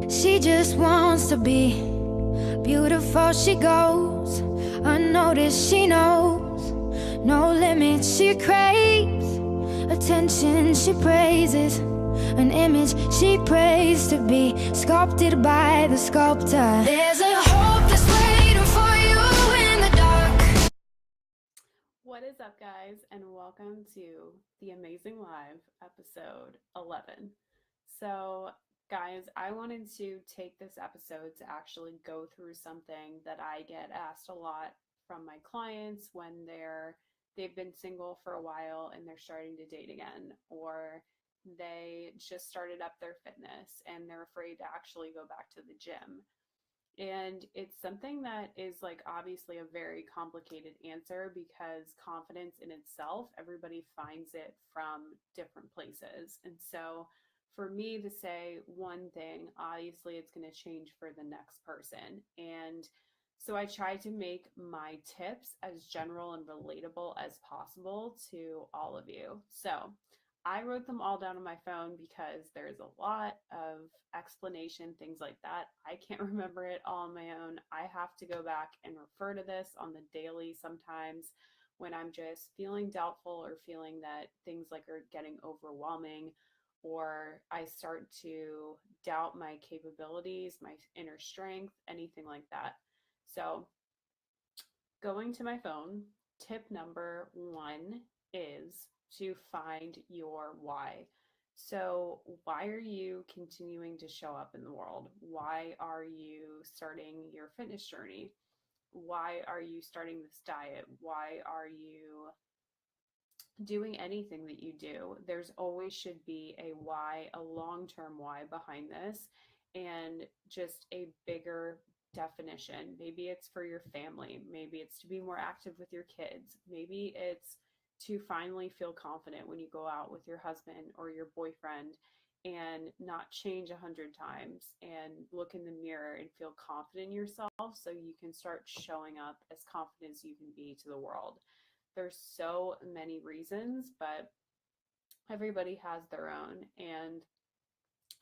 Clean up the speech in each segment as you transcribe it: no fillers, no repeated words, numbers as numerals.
She just wants to be beautiful. She goes unnoticed. She knows no limits. She craves attention. She praises an image she prays to be sculpted by the sculptor. There's a hope that's waiting for you in the dark. What is up, guys, and welcome to the Amazing Live episode 11. So, guys, I wanted to take this episode to actually go through something that I get asked a lot from my clients when they've been single for a while and they're starting to date again, or they just started up their fitness and they're afraid to actually go back to the gym. And it's something that is like obviously a very complicated answer because confidence in itself, everybody finds it from different places. And so for me to say one thing, obviously it's going to change for the next person. And so I try to make my tips as general and relatable as possible to all of you. So I wrote them all down on my phone because there's a lot of explanation, things like that. I can't remember it all on my own. I have to go back and refer to this on the daily sometimes when I'm just feeling doubtful or feeling that things like are getting overwhelming, or I start to doubt my capabilities, my inner strength, anything like that. So going to my phone, tip number one is to find your why. So, why are you continuing to show up in the world? Why are you starting your fitness journey? Why are you starting this diet? Why are you doing anything that you do? There's always should be a why, a long-term why behind this, and just a bigger definition. Maybe it's for your family. Maybe it's to be more active with your kids. Maybe it's to finally feel confident when you go out with your husband or your boyfriend and not change 100 times and look in the mirror and feel confident in yourself so you can start showing up as confident as you can be to the world. There's so many reasons, but everybody has their own. And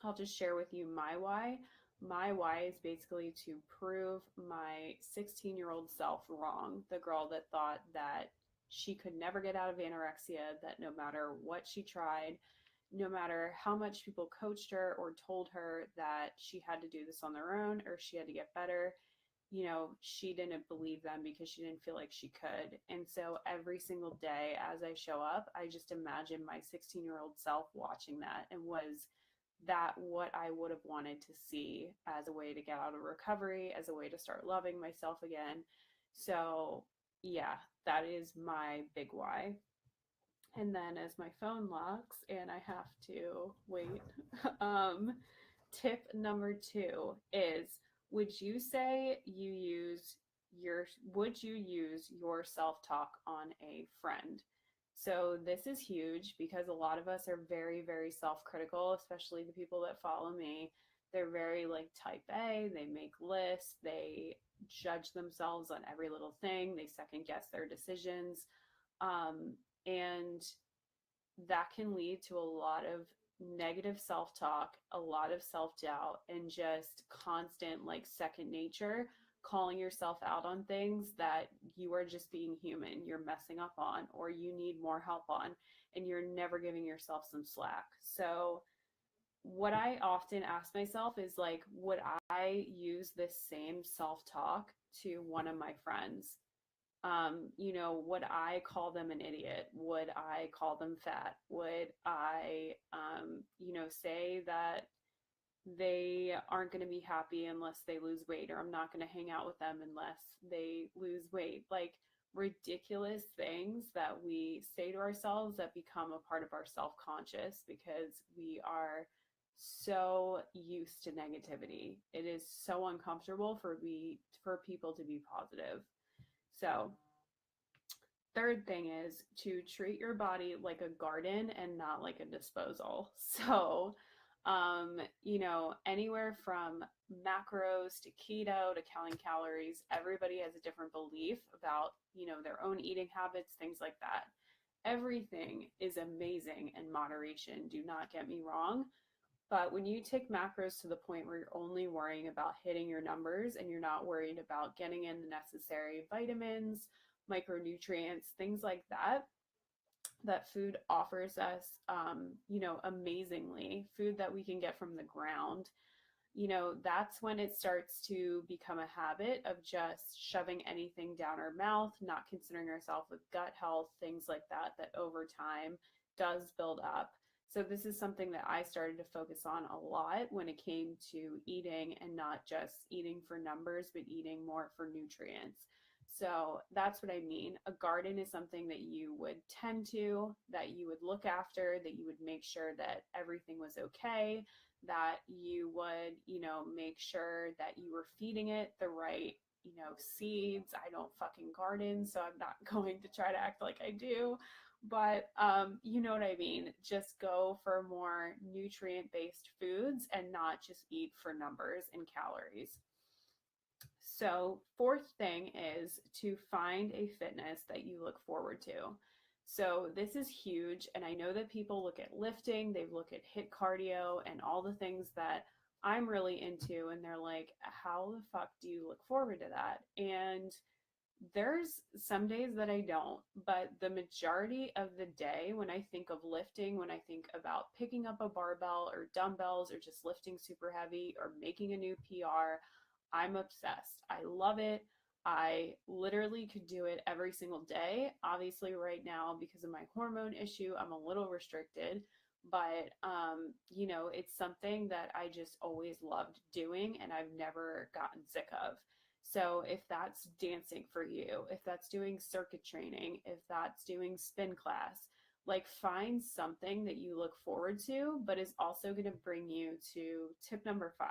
I'll just share with you my why. My why is basically to prove my 16-year-old self wrong, the girl that thought that she could never get out of anorexia, that no matter what she tried, no matter how much people coached her or told her that she had to do this on their own or she had to get better, she didn't believe them because she didn't feel like she could. And so every single day as I show up, I just imagine my 16-year-old self watching that, and was that what I would have wanted to see as a way to get out of recovery, as a way to start loving myself again. So yeah, that is my big why. And then as my phone locks and I have to wait, tip number two is, would you say you use would you use your self-talk on a friend? So this is huge because a lot of us are very, very self-critical, especially the people that follow me. They're very like type A, they make lists, they judge themselves on every little thing, they second guess their decisions. And that can lead to a lot of negative self-talk, a lot of self-doubt, and just constant like second nature, calling yourself out on things that you are just being human, you're messing up on, or you need more help on, and you're never giving yourself some slack. So what I often ask myself is like, would I use this same self-talk to one of my friends? Would I call them an idiot? Would I call them fat? Would I, say that they aren't going to be happy unless they lose weight, or I'm not going to hang out with them unless they lose weight? Like ridiculous things that we say to ourselves that become a part of our self-conscious because we are so used to negativity. It is so uncomfortable for people to be positive. So third thing is to treat your body like a garden and not like a disposal. So, anywhere from macros to keto to counting calories, everybody has a different belief about, their own eating habits, things like that. Everything is amazing in moderation. Do not get me wrong. But when you take macros to the point where you're only worrying about hitting your numbers and you're not worried about getting in the necessary vitamins, micronutrients, things like that, that food offers us, amazingly, food that we can get from the ground, that's when it starts to become a habit of just shoving anything down our mouth, not considering ourselves with gut health, things like that, that over time does build up. So, this is something that I started to focus on a lot when it came to eating, and not just eating for numbers, but eating more for nutrients. So that's what I mean. A garden is something that you would tend to, that you would look after, that you would make sure that everything was okay, that you would, make sure that you were feeding it the right, seeds. I don't fucking garden, so I'm not going to try to act like I do. But you know what I mean? Just go for more nutrient based foods and not just eat for numbers and calories. So, fourth thing is to find a fitness that you look forward to. So, this is huge. And I know that people look at lifting, they look at HIIT cardio and all the things that I'm really into. And they're like, how the fuck do you look forward to that? And there's some days that I don't, but the majority of the day, when I think of lifting, when I think about picking up a barbell or dumbbells or just lifting super heavy or making a new PR, I'm obsessed. I love it. I literally could do it every single day. Obviously, right now, because of my hormone issue, I'm a little restricted, but it's something that I just always loved doing and I've never gotten sick of. So if that's dancing for you, if that's doing circuit training, if that's doing spin class, like find something that you look forward to, but is also going to bring you to tip number 5,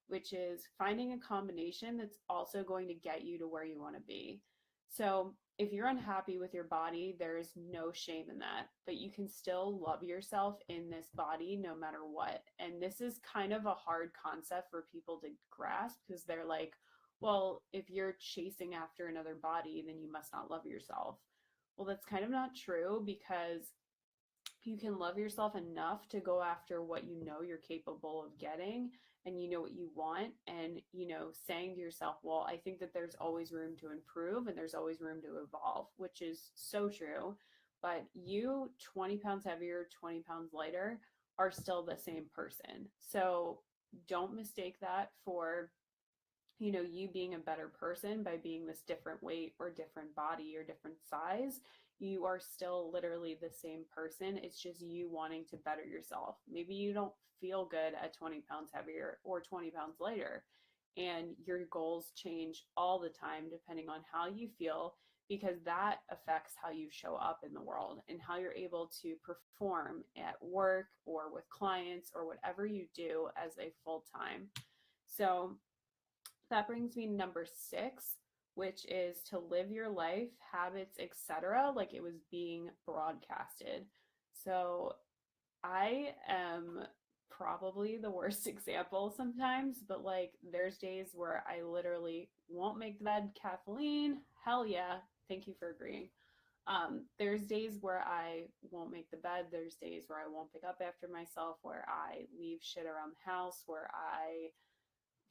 which is finding a combination that's also going to get you to where you want to be. So if you're unhappy with your body, there's no shame in that, but you can still love yourself in this body no matter what. And this is kind of a hard concept for people to grasp because they're like, well, if you're chasing after another body, then you must not love yourself. Well, that's kind of not true, because you can love yourself enough to go after what you know you're capable of getting, and you know what you want, and saying to yourself, well, I think that there's always room to improve and there's always room to evolve, which is so true. But you 20 pounds heavier, 20 pounds lighter, are still the same person. So don't mistake that for you being a better person by being this different weight or different body or different size. You are still literally the same person. It's just you wanting to better yourself. Maybe you don't feel good at 20 pounds heavier or 20 pounds lighter, and your goals change all the time depending on how you feel, because that affects how you show up in the world and how you're able to perform at work or with clients or whatever you do as a full time. So that brings me to number 6, which is to live your life, habits, etc., like it was being broadcasted. So I am probably the worst example sometimes, but like there's days where I literally won't make the bed. Kathleen, hell yeah, thank you for agreeing. There's days where I won't make the bed. There's days where I won't pick up after myself, where I leave shit around the house, where I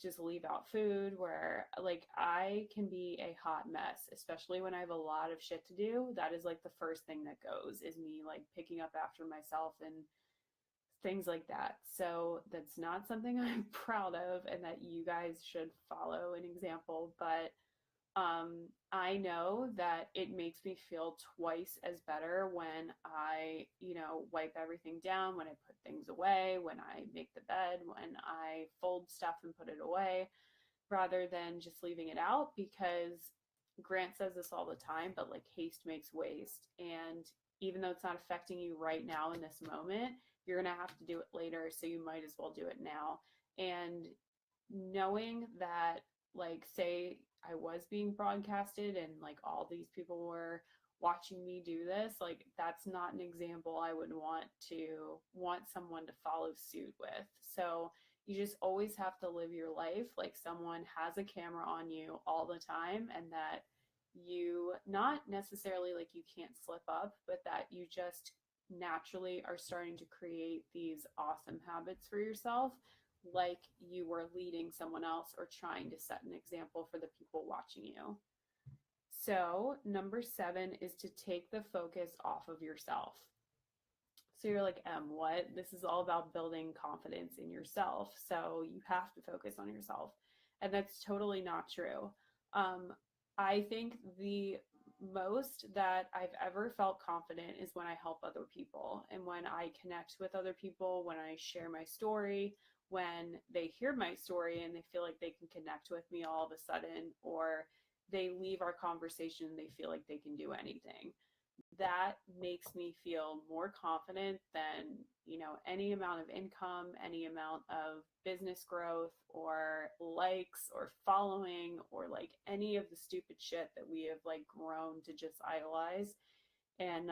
just leave out food, where like I can be a hot mess, especially when I have a lot of shit to do. That is like the first thing that goes, is me like picking up after myself and things like that. So that's not something I'm proud of and that you guys should follow an example, but I know that it makes me feel twice as better when I, wipe everything down, when I put things away, when I make the bed, when I fold stuff and put it away, rather than just leaving it out. Because Grant says this all the time, but like haste makes waste. And even though it's not affecting you right now in this moment, you're going to have to do it later. So you might as well do it now. And knowing that, like, say I was being broadcasted and like all these people were watching me do this, like that's not an example I would want someone to follow suit with. So you just always have to live your life like someone has a camera on you all the time, and that you, not necessarily like you can't slip up, but that you just naturally are starting to create these awesome habits for yourself, like you were leading someone else or trying to set an example for the people watching you. So, number 7 is to take the focus off of yourself. So you're like, what? This is all about building confidence in yourself. So you have to focus on yourself. And that's totally not true. I think the most that I've ever felt confident is when I help other people and when I connect with other people, when I share my story, when they hear my story and they feel like they can connect with me all of a sudden, or they leave our conversation and they feel like they can do anything. That makes me feel more confident than, any amount of income, any amount of business growth or likes or following or like any of the stupid shit that we have like grown to just idolize. And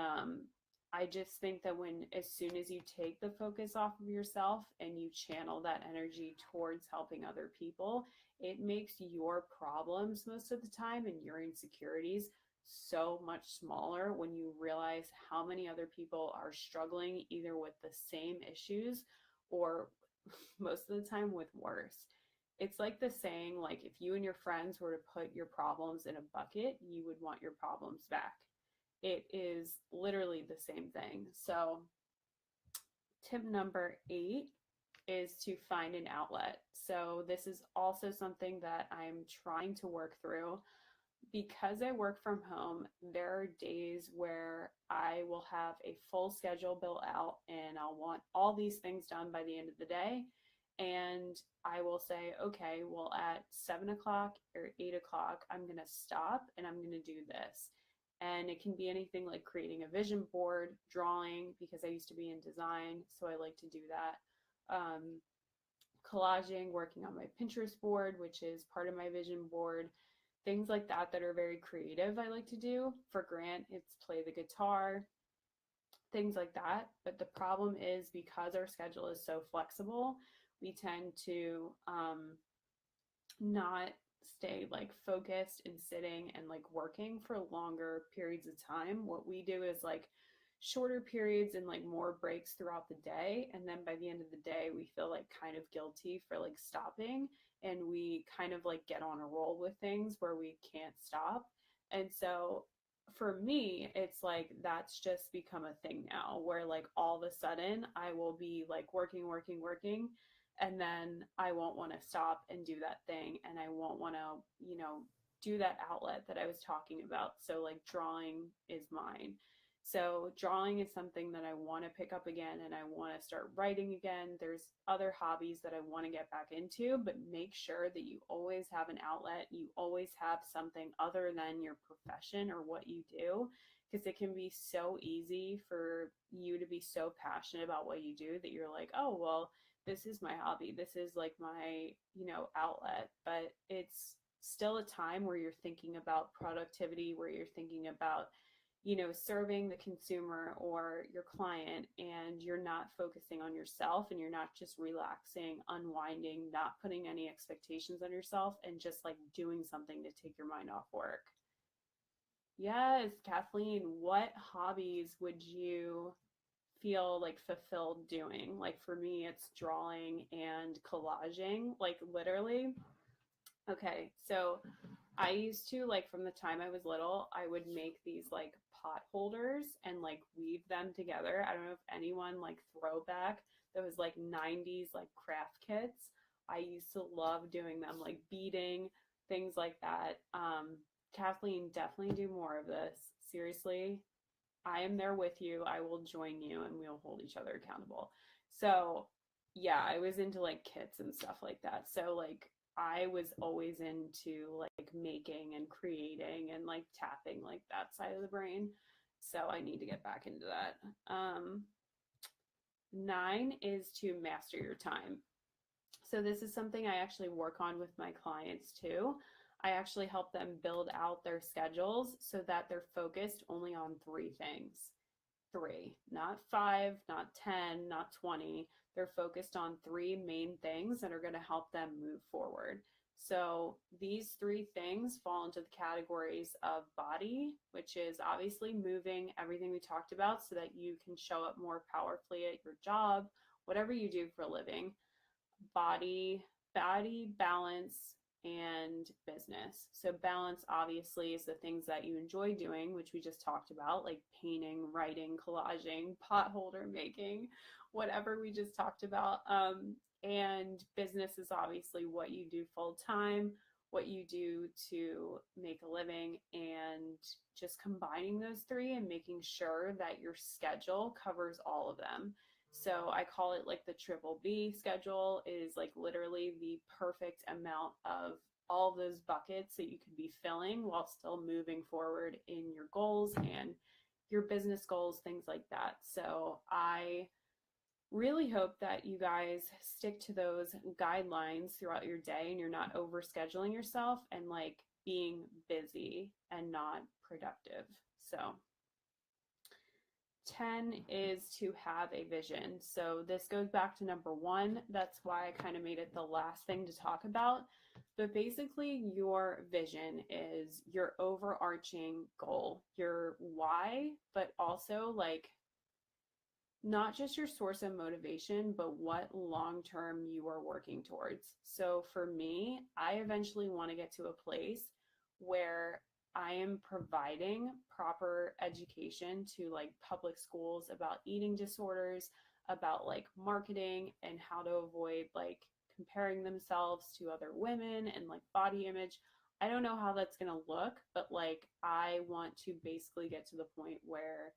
I just think that as soon as you take the focus off of yourself and you channel that energy towards helping other people, it makes your problems most of the time and your insecurities so much smaller when you realize how many other people are struggling either with the same issues or most of the time with worse. It's like the saying, like, if you and your friends were to put your problems in a bucket, you would want your problems back. It is literally the same thing. So tip number 8 is to find an outlet. So this is also something that I'm trying to work through. Because I work from home, there are days where I will have a full schedule built out and I'll want all these things done by the end of the day. And I will say, okay, well, at 7 o'clock or 8 o'clock, I'm going to stop and I'm going to do this. And it can be anything like creating a vision board, drawing, because I used to be in design, so I like to do that. Collaging, working on my Pinterest board, which is part of my vision board. Things like that are very creative I like to do. For Grant, it's play the guitar, things like that. But the problem is because our schedule is so flexible, we tend to not stay like focused and sitting and like working for longer periods of time. What we do is like shorter periods and like more breaks throughout the day. And then by the end of the day, we feel like kind of guilty for like stopping. And we kind of like get on a roll with things where we can't stop. And so for me, it's like that's just become a thing now where like all of a sudden I will be like working, and then I won't want to stop and do that thing. And I won't want to, do that outlet that I was talking about. So like drawing is mine. So drawing is something that I want to pick up again and I want to start writing again. There's other hobbies that I want to get back into, but make sure that you always have an outlet. You always have something other than your profession or what you do, because it can be so easy for you to be so passionate about what you do that you're like, oh, well, this is my hobby. This is like my, outlet, but it's still a time where you're thinking about productivity, where you're thinking about serving the consumer or your client, and you're not focusing on yourself and you're not just relaxing, unwinding, not putting any expectations on yourself and just like doing something to take your mind off work. Yes, Kathleen, what hobbies would you feel like fulfilled doing? Like for me, it's drawing and collaging, like literally. Okay, so I used to, like, from the time I was little, I would make these like pot holders and like weave them together. I don't know if anyone like throwback those like 90s like craft kits. I used to love doing them, like beading, things like that. Kathleen, definitely do more of this. Seriously, I am there with you. I will join you and we'll hold each other accountable. So yeah, I was into like kits and stuff like that. So like I was always into like making and creating and like tapping like that side of the brain. So I need to get back into that. 9 is to master your time. So this is something I actually work on with my clients too. I actually help them build out their schedules so that they're focused only on 3 things. 3, not 5, not 10, not 20. they're focused on 3 main things that are going to help them move forward. So these 3 things fall into the categories of body, which is obviously moving, everything we talked about, so that you can show up more powerfully at your job, whatever you do for a living. Body, balance, and business. So balance obviously is the things that you enjoy doing, which we just talked about, like painting, writing, collaging, pot holder making, whatever we just talked about. And business is obviously what you do full time, what you do to make a living, and just combining those 3 and making sure that your schedule covers all of them. So I call it like the triple B schedule. It is like literally the perfect amount of all of those buckets that you could be filling while still moving forward in your goals and your business goals, things like that. So I really hope that you guys stick to those guidelines throughout your day and you're not over scheduling yourself and like being busy and not productive. So 10 is to have a vision. So this goes back to number 1. That's why I kind of made it the last thing to talk about. But basically, your vision is your overarching goal, your why, but also like not just your source of motivation, but what long-term you are working towards. So for me, I eventually want to get to a place where I am providing proper education to like public schools about eating disorders, about like marketing and how to avoid like comparing themselves to other women and like body image. I don't know how that's going to look, but like I want to basically get to the point where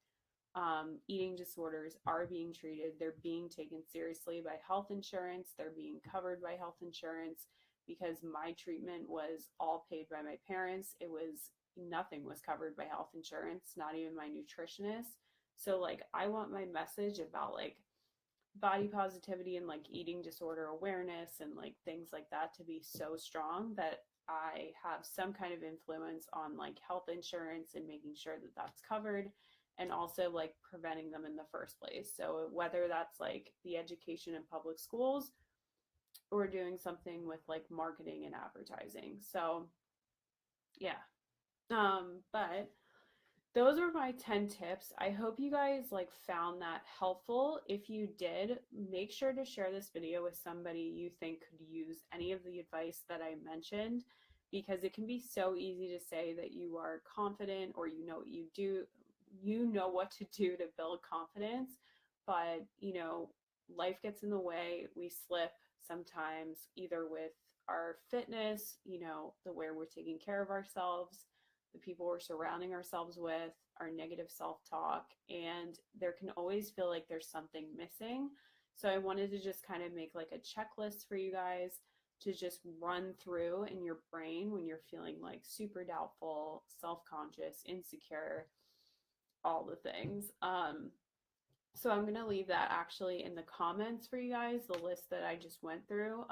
eating disorders are being treated, they're being taken seriously by health insurance, they're being covered by health insurance, because my treatment was all paid by my parents. Nothing was covered by health insurance, not even my nutritionist. So like I want my message about like body positivity and like eating disorder awareness and like things like that to be so strong that I have some kind of influence on like health insurance and making sure that that's covered, and also like preventing them in the first place. So whether that's like the education in public schools or doing something with like marketing and advertising. So yeah. But those are my 10 tips. I hope you guys like found that helpful. If you did, make sure to share this video with somebody you think could use any of the advice that I mentioned, because it can be so easy to say that you are confident or you know what you do, you know what to do to build confidence, but you know, life gets in the way. We slip sometimes, either with our fitness, you know, the way we're taking care of ourselves, the people we're surrounding ourselves with, our negative self-talk, and there can always feel like there's something missing. So I wanted to just kind of make like a checklist for you guys to just run through in your brain when you're feeling like super doubtful, self-conscious, insecure, all the things. So I'm going to leave that actually in the comments for you guys, the list that I just went through,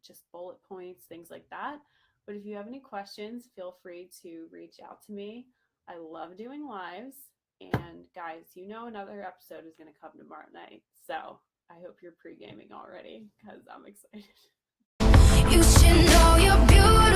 just bullet points, things like that. But if you have any questions, feel free to reach out to me. I love doing lives. And guys, you know another episode is going to come tomorrow night. So I hope you're pre-gaming already, because I'm excited. You should know you're beautiful.